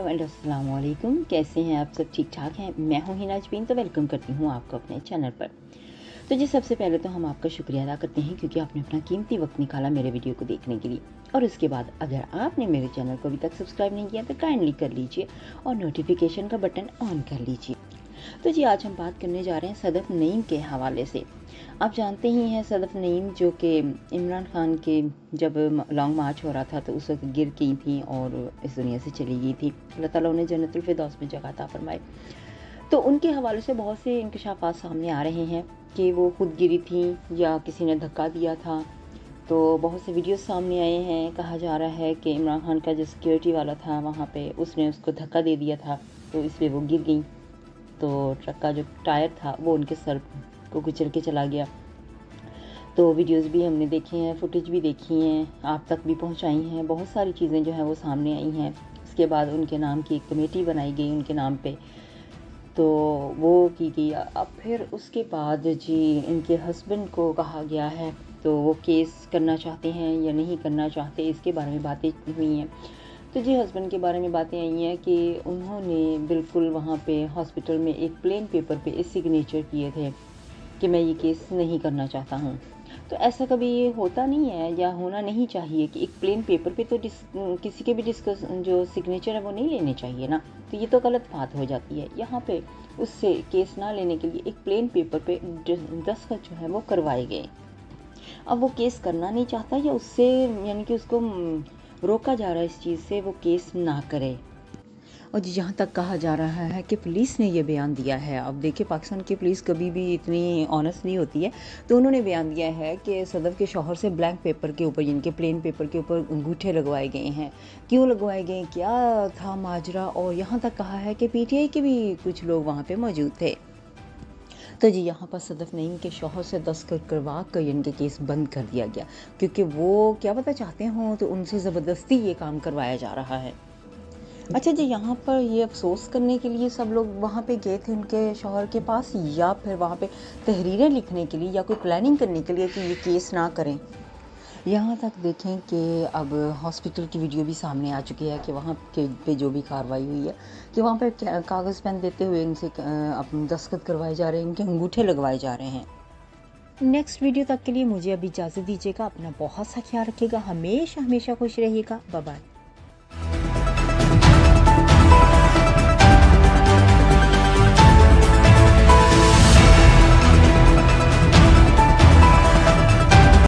And अस्सलाम वालेकुम। कैसे हैं आप सब? ठीक ठाक हैं? मैं हूं हिना जबीन, तो वेलकम करती हूं आपको अपने चैनल पर। तो जी सबसे पहले तो हम आपका शुक्रिया अदा करते हैं क्योंकि आपने अपना कीमती वक्त निकाला मेरे वीडियो को देखने के लिए। और उसके बाद अगर आपने मेरे चैनल को अभी तक सब्सक्राइब नहीं किया तो काइंडली कर लीजिए और नोटिफिकेशन का बटन ऑन कर लीजिए। तो जी आज हम बात करने जा रहे हैं सदफ नईम के हवाले से। आप जानते ही हैं सदफ नईम जो कि इमरान खान के जब लॉन्ग मार्च हो रहा था तो उस वक्त गिर गई थी और इस दुनिया से चली गई थी। अल्लाह ताला उन्हें जन्नतुल फिरदौस में जगह अता फरमाए। तो उनके हवाले से बहुत से इंकशाफात सामने आ रहे हैं कि वो खुद गिरी थी या किसी ने धक्का दिया था। तो बहुत से वीडियोस सामने आए हैं। कहा जा रहा है कि इमरान खान का जो सिक्योरिटी वाला था वहाँ पे उसने उसको धक्का दे दिया था तो इसलिए वो गिर गई। तो ट्रक का जो टायर था वो उनके सर को कुचल के चला गया। तो वीडियोस भी हमने देखे हैं, फुटेज भी देखी हैं, आप तक भी पहुंचाई हैं। बहुत सारी चीज़ें जो हैं वो सामने आई हैं। उसके बाद उनके नाम की एक कमेटी बनाई गई उनके नाम पे, तो वो की गई। अब फिर उसके बाद जी इनके हस्बैंड को कहा गया है तो वो केस करना चाहते हैं या नहीं करना चाहते, इसके बारे में बातें हुई हैं। तो जी हस्बैंड के बारे में बातें आई हैं कि उन्होंने बिल्कुल वहाँ पे हॉस्पिटल में एक प्लेन पेपर पे सिग्नेचर किए थे कि मैं ये केस नहीं करना चाहता हूँ। तो ऐसा कभी ये होता नहीं है या होना नहीं चाहिए कि एक प्लेन पेपर पे तो किसी के भी डिस्कस जो सिग्नेचर है वो नहीं लेने चाहिए ना। तो ये तो गलत बात हो जाती है। यहाँ पे उससे केस ना लेने के लिए एक प्लेन पेपर पे दस्तखत जो है वो करवाए गए। अब वो केस करना नहीं चाहता या उससे यानी कि उसको रोका जा रहा है इस चीज़ से वो केस ना करे। और जहाँ तक कहा जा रहा है कि पुलिस ने ये बयान दिया है। अब देखिए पाकिस्तान की पुलिस कभी भी इतनी ऑनेस्ट नहीं होती है। तो उन्होंने बयान दिया है कि सदफ के शौहर से ब्लैंक पेपर के ऊपर जिनके प्लेन पेपर के ऊपर अंगूठे लगवाए गए हैं। क्यों लगवाए गए, क्या था माजरा, और यहाँ तक कहा है कि पीटीआई के भी कुछ लोग वहाँ पे मौजूद थे। तो जी यहाँ पर सदफ नईम के शौहर से दस्तखत करवा कर इनके केस बंद कर दिया गया क्योंकि वो क्या पता चाहते हों तो उनसे ज़बरदस्ती ये काम करवाया जा रहा है। अच्छा जी यहाँ पर ये अफसोस करने के लिए सब लोग वहाँ पे गए थे उनके शौहर के पास, या फिर वहाँ पे तहरीरें लिखने के लिए या कोई प्लानिंग करने के लिए कि ये केस ना करें। यहाँ तक देखें कि अब हॉस्पिटल की वीडियो भी सामने आ चुकी है कि वहाँ के पे जो भी कार्रवाई हुई है कि वहाँ पे कागज़ पेन देते हुए इनसे अपने दस्तखत करवाए जा रहे हैं, इनके अंगूठे लगवाए जा रहे हैं। नेक्स्ट वीडियो तक के लिए मुझे अभी इजाज़त दीजिएगा। अपना बहुत सा ख्याल रखिएगा, हमेशा हमेशा खुश रहिएगा। Bye bye.